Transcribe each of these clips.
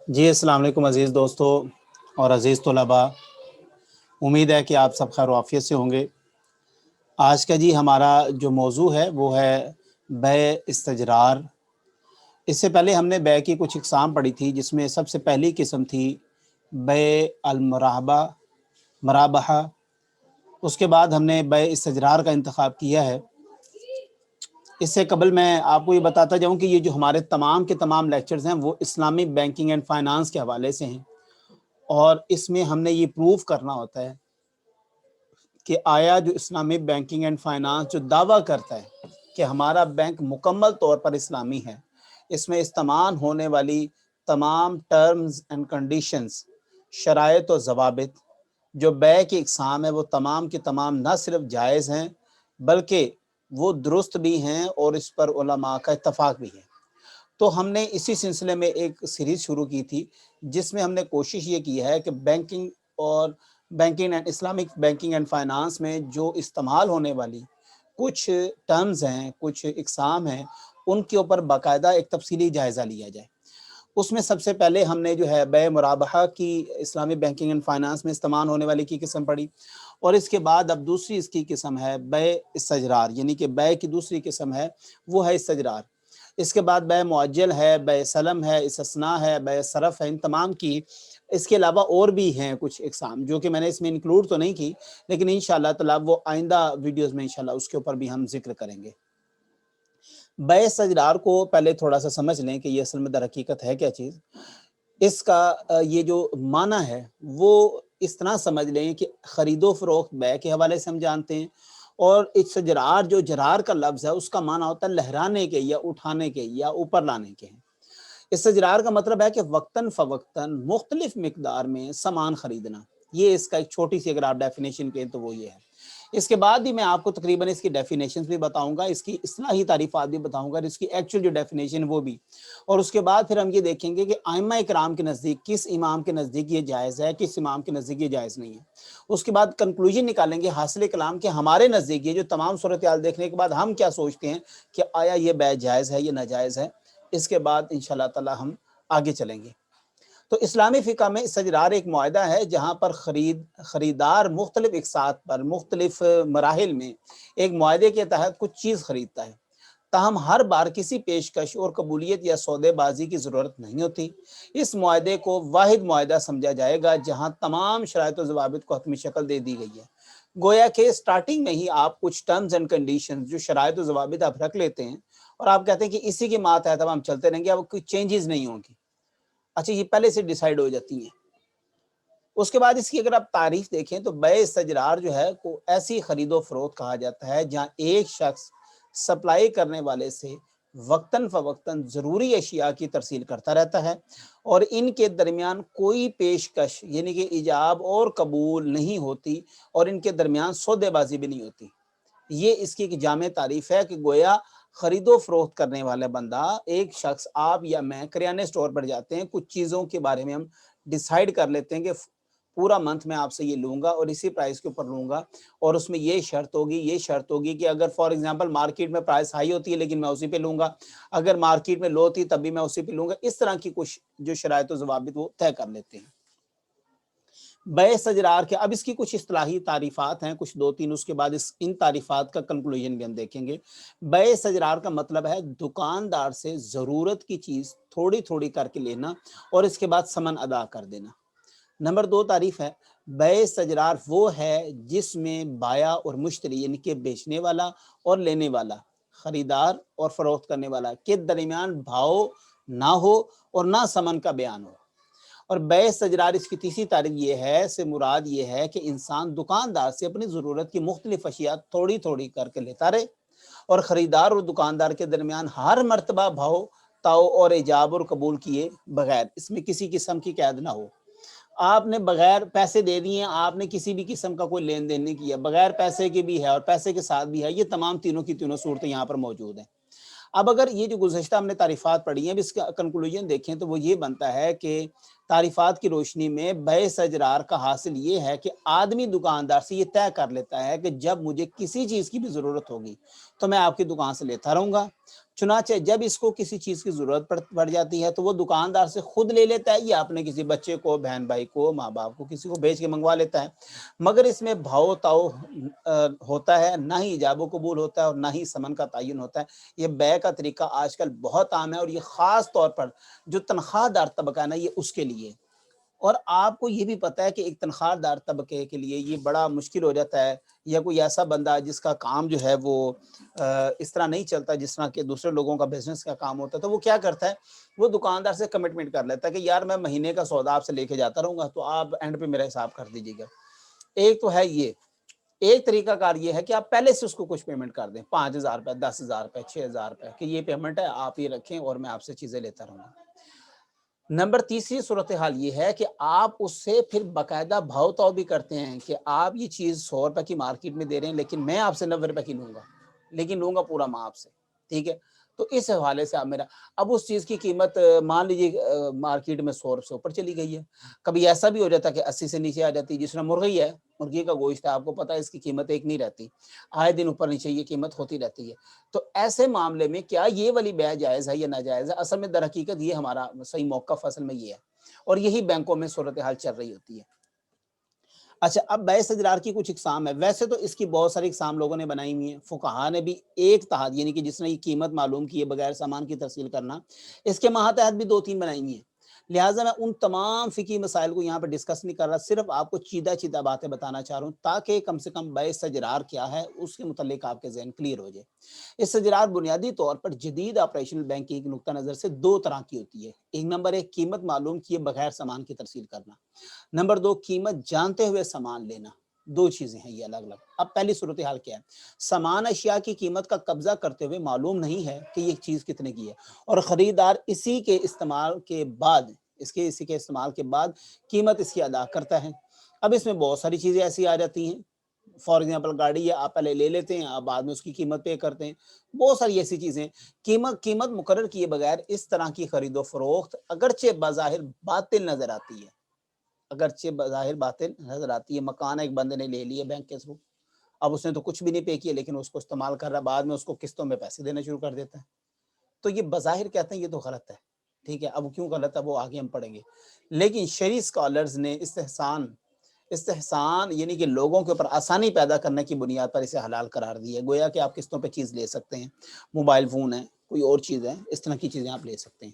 جی السلام علیکم عزیز دوستو اور عزیز طلباء، امید ہے کہ آپ سب خیر و عافیت سے ہوں گے۔ آج کا ہمارا جو موضوع ہے وہ ہے بیع استجرار۔ اس سے پہلے ہم نے بیع کی کچھ اقسام پڑھی تھی، جس میں سب سے پہلی قسم تھی بیع مرابحہ۔ اس کے بعد ہم نے بیع استجرار کا انتخاب کیا ہے۔ اس سے قبل میں آپ کو یہ بتاتا جاؤں کہ یہ جو ہمارے تمام کے تمام لیکچرز ہیں وہ اسلامی بینکنگ اینڈ فائنانس کے حوالے سے ہیں، اور اس میں ہم نے یہ پروف کرنا ہوتا ہے کہ آیا جو اسلامی بینکنگ اینڈ فائنانس جو دعویٰ کرتا ہے کہ ہمارا بینک مکمل طور پر اسلامی ہے، اس میں استعمال ہونے والی تمام ٹرمز اینڈ کنڈیشنز، شرائط و ضوابط جو بیع کی اقسام ہے وہ تمام کے تمام نہ صرف جائز ہیں بلکہ وہ درست بھی ہیں، اور اس پر علماء کا اتفاق بھی ہے۔ تو ہم نے اسی سلسلے میں ایک سیریز شروع کی تھی، جس میں ہم نے کوشش یہ کی ہے کہ بینکنگ اور اسلامک بینکنگ اینڈ فائنانس میں جو استعمال ہونے والی کچھ ٹرمز ہیں، کچھ اقسام ہیں، ان کے اوپر باقاعدہ ایک تفصیلی جائزہ لیا جائے۔ اس میں سب سے پہلے ہم نے جو ہے بیع مرابحہ کی اسلامی بینکنگ اینڈ فائنانس میں استعمال ہونے والی کی قسم پڑھی، اور اس کے بعد اب دوسری اس کی قسم ہے بیع استجرار، یعنی کہ بیع کی دوسری قسم ہے وہ ہے استجرار۔ اس کے بعد بیع معجل ہے، بیع سلم ہے، استثناء ہے، بیع صرف ہے۔ ان تمام کی اس کے علاوہ اور بھی ہیں کچھ اقسام جو کہ میں نے اس میں انکلوڈ تو نہیں کی، لیکن انشاءاللہ تعالی وہ آئندہ ویڈیوز میں انشاءاللہ اس کے اوپر بھی ہم ذکر کریں گے۔ بیع استجرار کو پہلے تھوڑا سا سمجھ لیں کہ یہ اصل میں در حقیقت ہے کیا چیز۔ اس کا یہ جو معنی ہے وہ اس طرح سمجھ لیں کہ خرید و فروخت بیع کے حوالے سے ہم جانتے ہیں، اور استجرار جو جرار کا لفظ ہے اس کا معنی ہوتا ہے لہرانے کے یا اٹھانے کے یا اوپر لانے کے ہیں۔ استجرار کا مطلب ہے کہ وقتاً فوقتاً مختلف مقدار میں سامان خریدنا۔ یہ اس کا ایک چھوٹی سی اگر آپ ڈیفینیشن کہیں تو وہ یہ ہے۔ اس کے بعد بھی میں آپ کو تقریباً اس کی ڈیفینیشنز بھی بتاؤں گا، اس کی اصطلاحی تعریفات بھی بتاؤں گا، اور اس کی ایکچوئل جو ڈیفینیشن وہ بھی، اور اس کے بعد پھر ہم یہ دیکھیں گے کہ ائمہ اکرام کے نزدیک کس امام کے نزدیک یہ جائز ہے، کس امام کے نزدیک یہ جائز نہیں ہے۔ اس کے بعد کنکلوژن نکالیں گے حاصل کلام کہ ہمارے نزدیک یہ جو تمام صورتحال دیکھنے کے بعد ہم کیا سوچتے ہیں کہ آیا یہ بیع جائز ہے یا ناجائز ہے۔ اس کے بعد انشاءاللہ تعالی ہم آگے چلیں گے۔ تو اسلامی فقہ میں استجرار ایک معاہدہ ہے جہاں پر خریدار مختلف اقساط پر مختلف مراحل میں ایک معاہدے کے تحت کچھ چیز خریدتا ہے، تاہم ہر بار کسی پیشکش اور قبولیت یا سودے بازی کی ضرورت نہیں ہوتی۔ اس معاہدے کو واحد معاہدہ سمجھا جائے گا جہاں تمام شرائط و ضوابط کو حتمی شکل دے دی گئی ہے۔ گویا کہ سٹارٹنگ میں ہی آپ کچھ ٹرمز اینڈ کنڈیشن جو شرائط و ضوابط آپ رکھ لیتے ہیں، اور آپ کہتے ہیں کہ اسی کے ماتحت اب ہم چلتے رہیں گے، اب کوئی چینجز نہیں ہوں گی۔ اچھا، یہ پہلے سے ڈیسائیڈ ہو جاتی ہیں۔ اس کے بعد اس کی اگر آپ تعریف دیکھیں تو بیع استجرار جو ہے کو ایسی خرید و فروخت کہا جاتا ہے جہاں ایک شخص سپلائی کرنے والے سے وقتاً فوقتاً ضروری اشیاء کی ترسیل کرتا رہتا ہے، اور ان کے درمیان کوئی پیشکش یعنی کہ ایجاب اور قبول نہیں ہوتی، اور ان کے درمیان سودے بازی بھی نہیں ہوتی۔ یہ اس کی ایک جامع تعریف ہے کہ گویا خرید و فروخت کرنے والا بندہ، ایک شخص، آپ یا میں کریانے سٹور پر جاتے ہیں، کچھ چیزوں کے بارے میں ہم ڈیسائیڈ کر لیتے ہیں کہ پورا منتھ میں آپ سے یہ لوں گا اور اسی پرائس کے اوپر لوں گا، اور اس میں یہ شرط ہوگی کہ اگر فار ایگزامپل مارکیٹ میں پرائس ہائی ہوتی ہے لیکن میں اسی پہ لوں گا، اگر مارکیٹ میں لو ہوتی تب بھی میں اسی پہ لوں گا۔ اس طرح کی کچھ جو شرائط و ضوابط وہ طے کر لیتے ہیں۔ بیع استجرار کے اب اس کی کچھ اصطلاحی تعریفات ہیں، کچھ دو تین، اس کے بعد ان تعریفات کا کنکلوژن بھی ہم دیکھیں گے۔ بیع استجرار کا مطلب ہے دکاندار سے ضرورت کی چیز تھوڑی تھوڑی کر کے لینا اور اس کے بعد ثمن ادا کر دینا۔ نمبر دو تعریف ہے، بیع استجرار وہ ہے جس میں بائع اور مشتری یعنی کہ بیچنے والا اور لینے والا، خریدار اور فروخت کرنے والا کے درمیان بھاؤ نہ ہو اور نہ ثمن کا بیان ہو۔ اور بیع استجرار اس کی تیسری تعریف یہ ہے، سے مراد یہ ہے کہ انسان دکاندار سے اپنی ضرورت کی مختلف اشیاء تھوڑی تھوڑی کر کے لیتا رہے، اور خریدار اور دکاندار کے درمیان ہر مرتبہ بھاؤ تاؤ اور ایجاب اور قبول کیے بغیر اس میں کسی قسم کی قید نہ ہو۔ آپ نے بغیر پیسے دے دیے، آپ نے کسی بھی قسم کا کوئی لین دین نہیں کیا، بغیر پیسے کے بھی ہے اور پیسے کے ساتھ بھی ہے، یہ تمام تینوں کی تینوں صورتیں یہاں پر موجود ہیں۔ اب اگر یہ جو گزشتہ ہم نے تعریفات پڑھی ہیں، اب اس کا کنکلوژن دیکھیں تو وہ یہ بنتا ہے کہ تعریفات کی روشنی میں بیع استجرار کا حاصل یہ ہے کہ آدمی دکاندار سے یہ طے کر لیتا ہے کہ جب مجھے کسی چیز کی بھی ضرورت ہوگی تو میں آپ کی دکان سے لیتا رہوں گا، چنانچہ جب اس کو کسی چیز کی ضرورت پڑ جاتی ہے تو وہ دکاندار سے خود لے لیتا ہے یا اپنے کسی بچے کو، بہن بھائی کو، ماں باپ کو، کسی کو بھیج کے منگوا لیتا ہے، مگر اس میں بھاؤ تاؤ ہوتا ہے، نہ ہی ایجاب و قبول ہوتا ہے اور نہ ہی ثمن کا تعین ہوتا ہے۔ یہ بیع کا طریقہ آج کل بہت عام ہے اور یہ خاص طور پر جو تنخواہ دار طبقہ ہے نا، یہ اس کے لیے، اور آپ کو یہ بھی پتہ ہے کہ ایک تنخواہ دار طبقے کے لیے یہ بڑا مشکل ہو جاتا ہے، یا کوئی ایسا بندہ جس کا کام جو ہے وہ اس طرح نہیں چلتا جس طرح کہ دوسرے لوگوں کا بزنس کا کام ہوتا ہے، تو وہ کیا کرتا ہے، وہ دکاندار سے کمٹمنٹ کر لیتا ہے کہ یار میں مہینے کا سودا آپ سے لے کے جاتا رہوں گا، تو آپ اینڈ پہ میرا حساب کر دیجیے گا۔ ایک تو ہے یہ، ایک طریقہ کار یہ ہے کہ آپ پہلے سے اس کو کچھ پیمنٹ کر دیں، 5,000 روپے، 10,000 روپے، 6,000 روپے، کہ یہ پیمنٹ ہے، آپ یہ رکھیں اور میں آپ سے چیزیں لیتا رہوں گا۔ نمبر تیسری صورتحال یہ ہے کہ آپ اس سے پھر باقاعدہ بھاؤ تاؤ بھی کرتے ہیں کہ آپ یہ چیز 100 روپے کی مارکیٹ میں دے رہے ہیں لیکن میں آپ سے 90 روپے کی لوں گا، لیکن لوں گا پورا ماں آپ سے، ٹھیک ہے؟ تو اس حوالے سے آپ میرا، اب اس چیز کی قیمت مان لیجیے مارکیٹ میں 100 سے اوپر چلی گئی ہے، کبھی ایسا بھی ہو جاتا ہے کہ 80 سے نیچے آ جاتی ہے، جس طرح مرغی ہے، مرغی کا گوشت ہے، آپ کو پتہ ہے اس کی قیمت ایک نہیں رہتی، آئے دن اوپر نیچے یہ قیمت ہوتی رہتی ہے۔ تو ایسے معاملے میں کیا یہ والی بیع جائز ہے یا ناجائز ہے؟ اصل میں در حقیقت یہ ہمارا صحیح موقف اصل میں یہ ہے، اور یہی بینکوں میں صورتحال چل رہی ہوتی ہے۔ اچھا، اب بیع استدرار کی کچھ اقسام ہے، ویسے تو اس کی بہت ساری اقسام لوگوں نے بنائی ہوئی ہیں، فقہا نے بھی ایک تحت، یعنی کہ جس نے یہ قیمت معلوم کی ہے بغیر سامان کی ترسیل کرنا، اس کے ماتحت بھی 2-3 بنائی ہوئی ہیں، لہٰذا میں ان تمام فقہی مسائل کو یہاں پہ ڈسکس نہیں کر رہا، صرف آپ کو چیدہ باتیں بتانا چاہ رہا ہوں تاکہ کم سے کم بیع استدرار کیا ہے اس کے متعلق آپ کے ذہن کلیئر ہو جائے۔ استدرار بنیادی طور پر جدید آپریشنل بینکنگ کے نقطہ نظر سے 2 طرح کی ہوتی ہے۔ ایک نمبر 1 قیمت معلوم کیے بغیر سامان کی ترسیل کرنا، نمبر 2 قیمت جانتے ہوئے سامان لینا، 2 چیزیں ہیں یہ الگ الگ۔ اب پہلی صورتحال کیا ہے، سامان اشیاء کی قیمت کا قبضہ کرتے ہوئے معلوم نہیں ہے کہ یہ چیز کتنے کی ہے اور خریدار اسی کے استعمال کے بعد قیمت اس کی ادا کرتا ہے۔ اب اس میں بہت ساری چیزیں ایسی آ جاتی ہیں، فار ایگزامپل گاڑی ہے، آپ پہلے لے لیتے ہیں، آپ بعد میں اس کی قیمت پے کرتے ہیں، بہت ساری ایسی چیزیں۔ قیمت مقرر کیے بغیر اس طرح کی خرید و فروخت اگرچہ بظاہر باطل نظر آتی ہے، مکان ایک بندے نے لے لیے بینک کے تھرو، اب اس نے تو کچھ بھی نہیں پے کیا لیکن اس کو استعمال کر رہا ہے، بعد میں اس کو قسطوں میں پیسے دینا شروع کر دیتا ہے، تو یہ بظاہر کہتے ہیں یہ تو غلط ہے، ٹھیک ہے؟ اب کیوں غلط ہے وہ آگے ہم پڑھیں گے، لیکن شرعی اسکالرز نے استحسان یعنی کہ لوگوں کے اوپر آسانی پیدا کرنے کی بنیاد پر اسے حلال قرار دیا ہے، گویا کہ آپ قسطوں پہ چیز لے سکتے ہیں، موبائل فون ہے، کوئی اور چیز ہے، اس طرح کی چیزیں آپ لے سکتے ہیں۔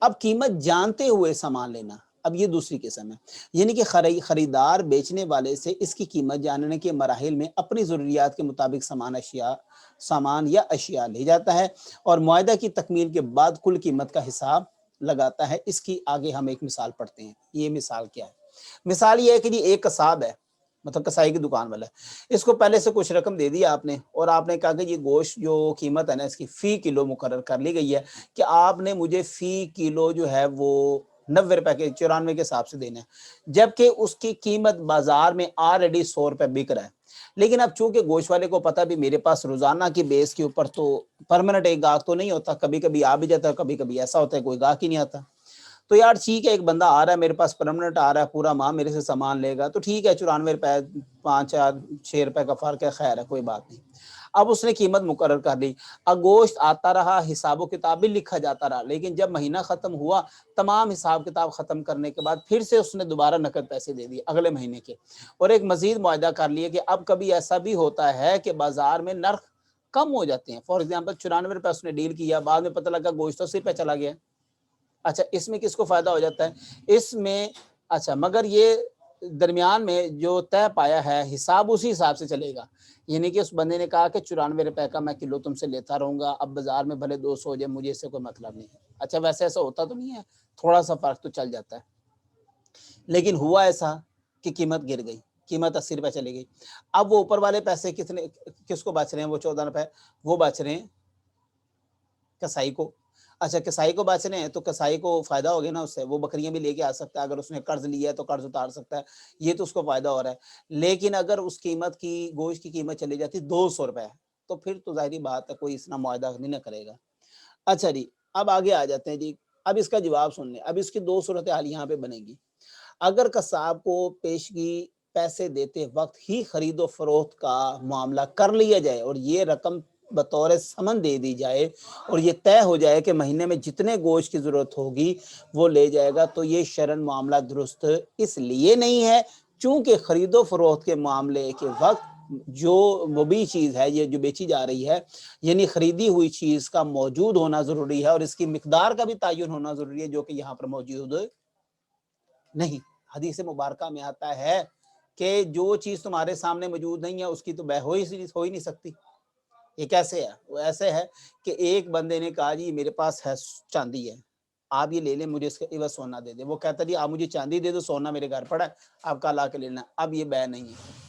اب قیمت جانتے ہوئے سامان لینا، اب یہ دوسری قسم ہے، یعنی کہ خریدار بیچنے والے سے اس کی قیمت جاننے کے مراحل میں اپنی ضروریات کے مطابق سامان یا اشیاء لے جاتا ہے اور معاہدہ کی تکمیل کے بعد کل قیمت کا حساب لگاتا ہے۔ اس کی آگے ہم ایک مثال پڑھتے ہیں۔ یہ مثال کیا ہے؟ مثال یہ ہے کہ جی ایک قصاب ہے، مطلب کسائی کی دکان والا ہے، اس کو پہلے سے کچھ رقم دے دی آپ نے اور آپ نے کہا کہ یہ گوشت جو قیمت ہے نا اس کی فی کلو مقرر کر لی گئی ہے کہ آپ نے مجھے فی کلو جو ہے وہ 90 روپے کے 94 کے حساب سے دینا ہے، جبکہ اس کی قیمت بازار میں آلریڈی 100 روپے بک رہا ہے، لیکن اب چونکہ گوشت والے کو پتا بھی میرے پاس روزانہ کی بیس کے اوپر تو پرماننٹ ایک گاہک تو نہیں ہوتا، کبھی کبھی آ بھی جاتا ہے، کبھی کبھی ایسا ہوتا ہے کوئی گاہک ہی نہیں آتا، تو یار ٹھیک ہے ایک بندہ آ رہا ہے میرے پاس پرماننٹ آ رہا ہے، پورا ماہ میرے سے سامان لے گا تو ٹھیک ہے 94 روپے 5-6 روپے کا فرق ہے، خیر ہے کوئی بات نہیں۔ اب اس نے قیمت مقرر کر لی، اب گوشت آتا رہا، حساب و کتاب بھی لکھا جاتا رہا، لیکن جب مہینہ ختم ہوا، تمام حساب کتاب ختم کرنے کے بعد پھر سے اس نے دوبارہ نقد پیسے دے دیے اگلے مہینے کے، اور ایک مزید معاہدہ کر لیے کہ اب کبھی ایسا بھی ہوتا ہے کہ بازار میں نرخ کم ہو جاتے ہیں، فار ایگزامپل 94 روپے اس نے ڈیل کیا، بعد میں پتہ لگا گوشت 80 پہ چلا گیا، اچھا اس میں کس کو فائدہ ہو جاتا ہے؟ اس میں اچھا مگر یہ درمیان میں جو طے پایا ہے حساب اسی حساب سے چلے گا، یعنی کہ اس بندے نے کہا کہ 94 روپے کا میں کلو تم سے لیتا رہوں گا، اب بازار میں بھلے 200 ہو جائے مجھے اس سے کوئی مطلب نہیں ہے، اچھا ویسے ایسا ہوتا تو نہیں ہے، تھوڑا سا فرق تو چل جاتا ہے، لیکن ہوا ایسا کہ قیمت گر گئی، قیمت 80 روپے چلی گئی، اب وہ اوپر والے پیسے کس کو بچ رہے ہیں؟ وہ 14 روپے وہ بچ رہے ہیں کسائی کو، اچھا کسائی کو بچ رہے ہیں تو کسائی کو فائدہ ہو گیا نا، اس سے وہ بکریاں بھی لے کے آ سکتا ہے، اگر اس نے قرض لیا ہے تو قرض اتار سکتا ہے، یہ تو اس کو فائدہ ہو رہا ہے، لیکن اگر اس قیمت کی گوشت کی قیمت چلی جاتی 200 روپے تو پھر تو ظاہری بات ہے کوئی اس طرح معاہدہ نہیں نہ کرے گا۔ اچھا جی اب آگے آ جاتے ہیں جی، اب اس کا جواب سن لیں، اب اس کی 2 صورتحال یہاں پہ بنے گی۔ اگر قصاب کو پیشگی پیسے دیتے وقت ہی خرید و فروخت کا معاملہ کر لیا جائے اور یہ رقم بطور سمن دے دی جائے اور یہ طے ہو جائے کہ مہینے میں جتنے گوشت کی ضرورت ہوگی وہ لے جائے گا، تو یہ شرعاً معاملہ درست اس لیے نہیں ہے چونکہ خرید و فروخت کے معاملے کے وقت جو مبیع چیز ہے، یہ جو بیچی جا رہی ہے، یعنی خریدی ہوئی چیز کا موجود ہونا ضروری ہے اور اس کی مقدار کا بھی تعین ہونا ضروری ہے، جو کہ یہاں پر موجود نہیں۔ حدیث مبارکہ میں آتا ہے کہ جو چیز تمہارے سامنے موجود نہیں ہے اس کی تو بے ہو ہی نہیں سکتی۔ یہ کیسے ہے؟ وہ ایسے ہے کہ ایک بندے نے کہا جی میرے پاس ہے چاندی ہے، آپ یہ لے لیں، مجھے اس کے عوض سونا دے دیں۔ وہ کہتا جی آپ مجھے چاندی دے دو، سونا میرے گھر پڑا ہے، آپ کا لا کے لینا۔ اب یہ بے نہیں ہے۔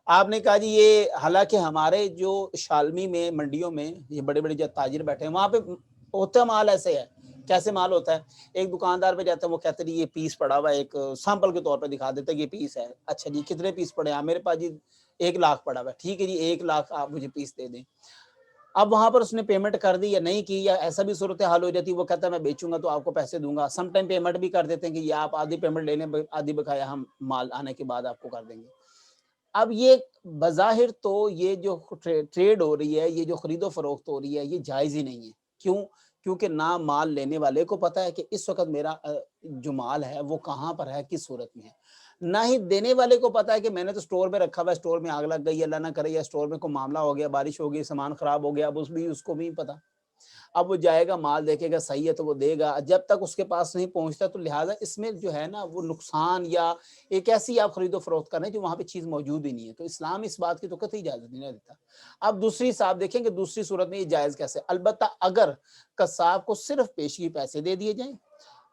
آپ نے کہا جی یہ، حالانکہ ہمارے جو شالمی میں منڈیوں میں یہ بڑے بڑے جو تاجر بیٹھے ہیں وہاں پہ ہوتا مال ایسے ہے۔ کیسے مال ہوتا ہے؟ ایک دکاندار پہ جاتا ہے، وہ کہتے ہیں یہ پیس پڑا ہوا ہے، ایک سیمپل کے طور پہ دکھا دیتا ہے یہ پیس ہے۔ اچھا جی کتنے پیس پڑے ہیں؟ میرے پاس جی 1,00,000 پڑا ہوا ہے۔ ٹھیک ہے جی 1,00,000 آپ مجھے پیس دے دیں۔ اب وہاں پر اس نے پیمنٹ کر دی یا نہیں کی، یا ایسا بھی صورتحال ہو جاتی، وہ کہتا ہے میں بیچوں گا تو آپ کو پیسے دوں گا۔ سم ٹائم پیمنٹ بھی کر دیتے ہیں کہ یہ آپ آدھی پیمنٹ لے لیں، آدھی بقایا ہم مال آنے کے بعد آپ کو کر دیں گے۔ اب یہ بظاہر تو یہ جو ٹریڈ ہو رہی ہے، یہ جو خرید و فروخت ہو رہی ہے، یہ جائز ہی نہیں ہے۔ کیوں؟ کیونکہ نہ مال لینے والے کو پتا ہے کہ اس وقت میرا جو مال ہے وہ کہاں پر ہے، کس صورت میں ہے، نہ ہی دینے والے کو پتا ہے کہ میں نے تو سٹور میں رکھا ہوا ہے، سٹور میں آگ لگ گئی، اللہ نہ کرے، یا سٹور میں کوئی معاملہ ہو گیا، بارش ہو گئی، سامان خراب ہو گیا، اب اس کو بھی پتا۔ اب وہ جائے گا، مال دیکھے گا صحیح ہے تو وہ دے گا، جب تک اس کے پاس نہیں پہنچتا۔ تو لہٰذا اس میں جو ہے نا وہ نقصان یا ایک ایسی آپ خرید و فروخت کر رہے ہیں جو وہاں پہ چیز موجود ہی نہیں ہے، تو اسلام اس بات کی تو قطعی اجازت نہیں دیتا۔ اب دوسری صاحب دیکھیں کہ دوسری صورت میں یہ جائز کیسے؟ البتہ اگر قصاب کو صرف پیشگی پیسے دے دیے جائیں،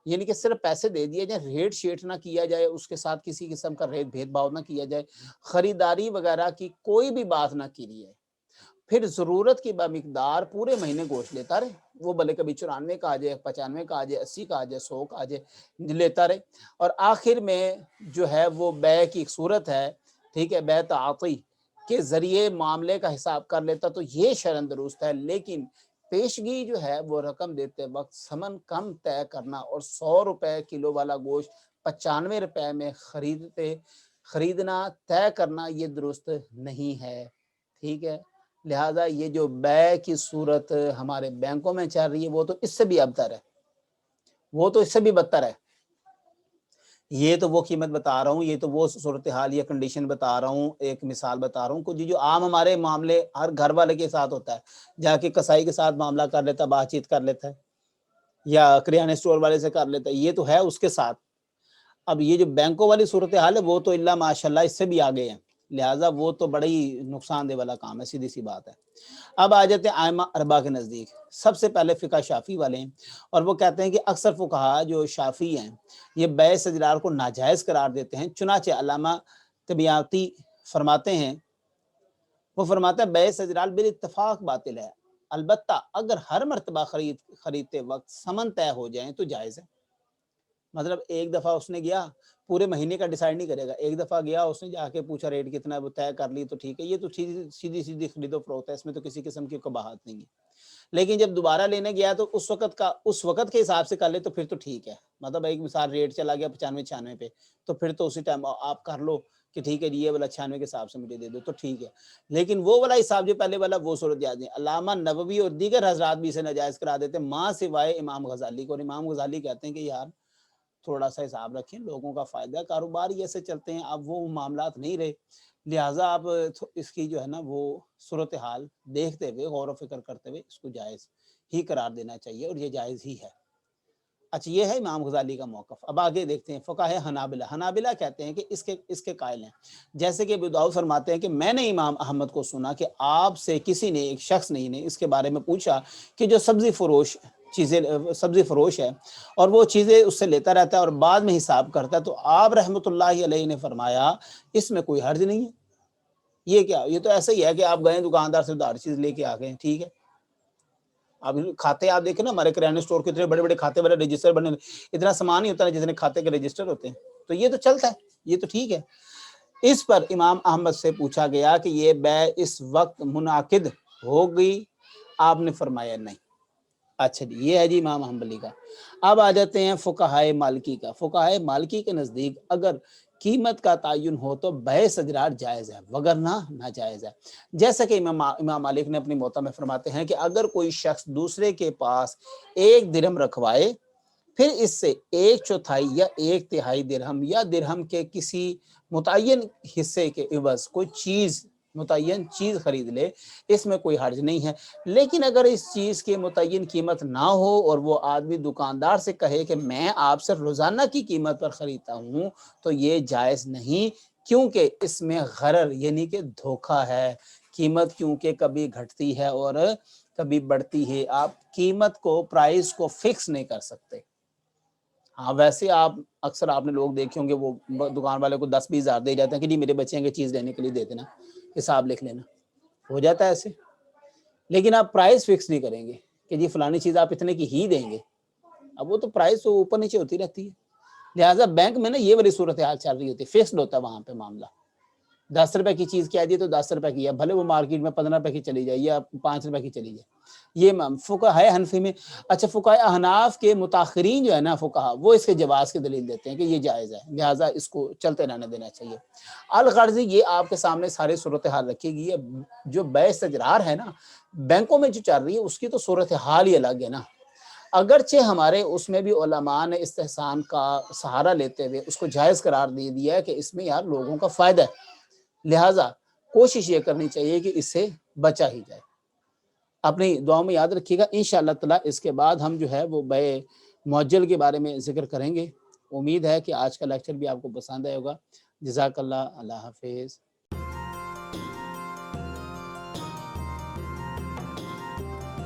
یعنی کہ صرف پیسے دے دیے جائیں، ریٹ شیٹ نہ کیا جائے، اس کے ساتھ کسی قسم کا ریٹ بھید بھاؤ نہ کیا جائے، خریداری وغیرہ کی کوئی بھی بات نہ کی جائے، پھر ضرورت کی بمقدار پورے مہینے گوشت لیتا رہے، وہ بھلے کبھی 94 کا آ جائے، 95 کا آ جائے، 80 کا آ جائے، 100 کا آ جائے، لیتا رہے، اور آخر میں جو ہے وہ بے کی ایک صورت ہے، ٹھیک ہے، بے تعاطی کے ذریعے معاملے کا حساب کر لیتا، تو یہ شرعاً درست ہے۔ لیکن پیشگی جو ہے وہ رقم دیتے وقت سمن کم طے کرنا اور 100 روپے کلو والا گوشت 95 روپے میں خریدنا طے کرنا، یہ درست نہیں ہے، ٹھیک ہے۔ لہٰذا یہ جو بے کی صورت ہمارے بینکوں میں چل رہی ہے وہ تو اس سے بھی ابتر ہے، وہ تو اس سے بھی بدتر ہے۔ یہ تو وہ قیمت بتا رہا ہوں، یہ تو وہ صورتحال یا کنڈیشن بتا رہا ہوں، ایک مثال بتا رہا ہوں کہ جو عام ہمارے معاملے ہر گھر والے کے ساتھ ہوتا ہے، جا کے کسائی کے ساتھ معاملہ کر لیتا ہے، بات چیت کر لیتا ہے، یا کریانے اسٹور والے سے کر لیتا ہے، یہ تو ہے اس کے ساتھ۔ اب یہ جو بینکوں والی صورتحال ہے وہ تو اللہ ماشاء اللہ اس سے بھی آگے ہیں، لہٰذا وہ تو بڑی نقصان دہ والا کام ہے، سیدھی سی بات ہے۔ اب آ جاتے ہیں ائمہ اربعہ کے نزدیک۔ سب سے پہلے فقہ شافعی والے ہیں، اور وہ کہتے ہیں کہ اکثر فقہا جو شافعی ہیں یہ بیع استجرار کو ناجائز قرار دیتے ہیں، چنانچہ علامہ طبیعتی فرماتے ہیں، وہ فرماتا ہے بیع استجرار بالاتفاق باطل ہے، البتہ اگر ہر مرتبہ خریدتے وقت ثمن طے ہو جائیں تو جائز ہے۔ مطلب ایک دفعہ اس نے گیا، پورے مہینے کا ڈیسائیڈ نہیں کرے گا، ایک دفعہ گیا اس نے جا کے پوچھا ریٹ کتنا ہے، وہ طے کر لی تو ٹھیک ہے، یہ تو سیدھی خرید و فروخت ہے، اس میں تو کسی قسم کی قباحت نہیں ہے۔ لیکن جب دوبارہ لینے گیا تو اس وقت کے حساب سے کر لے تو پھر تو ٹھیک ہے، مطلب ایک مثال ریٹ چلا گیا 95-96 پہ، تو پھر تو اسی ٹائم آپ کر لو کہ ٹھیک ہے جی یہ والا 96 کے حساب سے مجھے دے دو تو ٹھیک ہے۔ لیکن وہ والا حساب جو پہلے والا وہ صورت یاد ہے، علامہ نووی اور دیگر حضرات بھی اسے ناجائز کرا دیتے ہیں، ماں سوائے امام غزالی کو، اور امام غزالی کہتے ہیں کہ یار تھوڑا سا حساب رکھیں، لوگوں کا فائدہ، کاروبار ہی ایسے چلتے ہیں، اب وہ معاملات نہیں رہے، لہٰذا آپ اس کی جو ہے نا وہ صورتحال دیکھتے ہوئے غور و فکر کرتے ہوئے اس کو جائز ہی قرار دینا چاہیے، اور یہ جائز ہی ہے۔ اچھا یہ ہے امام غزالی کا موقف۔ اب آگے دیکھتے ہیں فقہ حنابلہ کہتے ہیں کہ اس کے قائل ہیں، جیسے کہ ابو داؤد فرماتے ہیں کہ میں نے امام احمد کو سنا کہ آپ سے کسی نے، ایک شخص نے اس کے بارے میں پوچھا کہ جو سبزی فروش ہے اور وہ چیزیں اس سے لیتا رہتا ہے اور بعد میں حساب کرتا ہے، تو آپ رحمۃ اللہ علیہ نے فرمایا اس میں کوئی حرج نہیں ہے۔ یہ کیا؟ یہ تو ایسا ہی ہے کہ آپ گئے دکاندار سے ادھار چیز لے کے آ گئے، ٹھیک ہے۔ اب کھاتے آپ دیکھیں نا، ہمارے کریانے اسٹور کے اتنے بڑے بڑے کھاتے والے رجسٹر بنے، اتنا سامان ہی ہوتا ہے جتنے کھاتے کے رجسٹر ہوتے ہیں، تو یہ تو چلتا ہے، یہ تو ٹھیک ہے۔ اس پر امام احمد سے پوچھا گیا کہ یہ بیع اس وقت منعقد ہو گئی؟ آپ نے فرمایا نہیں۔ اچھا جی یہ ہے جی امام حنبلی کا۔ اب آ جاتے ہیں فقہائے مالکی کا۔ فقہائے مالکی کے نزدیک اگر قیمت کا تعین ہو تو بیع سجرار جائز ہے، وگرنہ ناجائز ہے۔ جیسا کہ امام مالک نے اپنی موطا میں فرماتے ہیں کہ اگر کوئی شخص دوسرے کے پاس 1 درہم رکھوائے، پھر اس سے 1/4 یا 1/3 درہم یا درہم کے کسی متعین حصے کے عوض کوئی متعین چیز خرید لے، اس میں کوئی حرج نہیں ہے۔ لیکن اگر اس چیز کی متعین قیمت نہ ہو اور وہ آدمی دکاندار سے کہے کہ میں آپ سے روزانہ کی قیمت پر خریدتا ہوں، تو یہ جائز نہیں، کیونکہ اس میں غرر یعنی کہ دھوکہ ہے۔ قیمت کیونکہ کبھی گھٹتی ہے اور کبھی بڑھتی ہے، آپ قیمت کو، پرائز کو فکس نہیں کر سکتے۔ ہاں ویسے اکثر آپ نے لوگ دیکھے ہوں گے، وہ دکان والے کو 10-20 ہزار دے جاتے ہیں کہ جی میرے بچے کی چیز لینے کے لیے دے دینا، حساب لکھ لینا، ہو جاتا ہے ایسے۔ لیکن آپ پرائز فکس نہیں کریں گے کہ جی فلانی چیز آپ اتنے کی ہی دیں گے، اب وہ تو پرائز تو اوپر نیچے ہوتی رہتی ہے۔ لہٰذا بینک میں نا یہ والی صورتحال چل رہی ہوتی ہے، فکسڈ ہوتا ہے وہاں پہ معاملہ۔ 10 روپے کی چیز کیا دی تو 10 روپے کی ہے، بھلے وہ مارکیٹ میں 15 روپے کی چلی جائے یا 5 روپے کی چلی جائے۔ یہ فقہائے حنفی میں، اچھا فقہائے احناف کے متاخرین جو ہے نا فقہا، وہ اس کے جواز کی دلیل دیتے ہیں کہ یہ جائز ہے، لہٰذا اس کو چلتے رہنے دینا چاہیے۔ الغرضی یہ آپ کے سامنے ساری صورتحال رکھی گئی ہے۔ جو بیع استجرار ہے نا بینکوں میں جو چل رہی ہے، اس کی تو صورتحال ہی الگ ہے نا۔ اگرچہ ہمارے اس میں بھی علماء نے استحسان کا سہارا لیتے ہوئے اس کو جائز قرار دے دیا ہے کہ اس میں یار لوگوں کا فائدہ ہے، لہٰذا کوشش یہ کرنی چاہیے کہ اس سے بچا ہی جائے۔ اپنی دعاؤں میں یاد رکھیے گا، انشاءاللہ تعالی اس کے بعد ہم جو ہے وہ بیع معجل کے بارے میں ذکر کریں گے۔ امید ہے کہ آج کا لیکچر بھی آپ کو پسند آئے ہوگا۔ جزاک اللہ، اللہ حافظ۔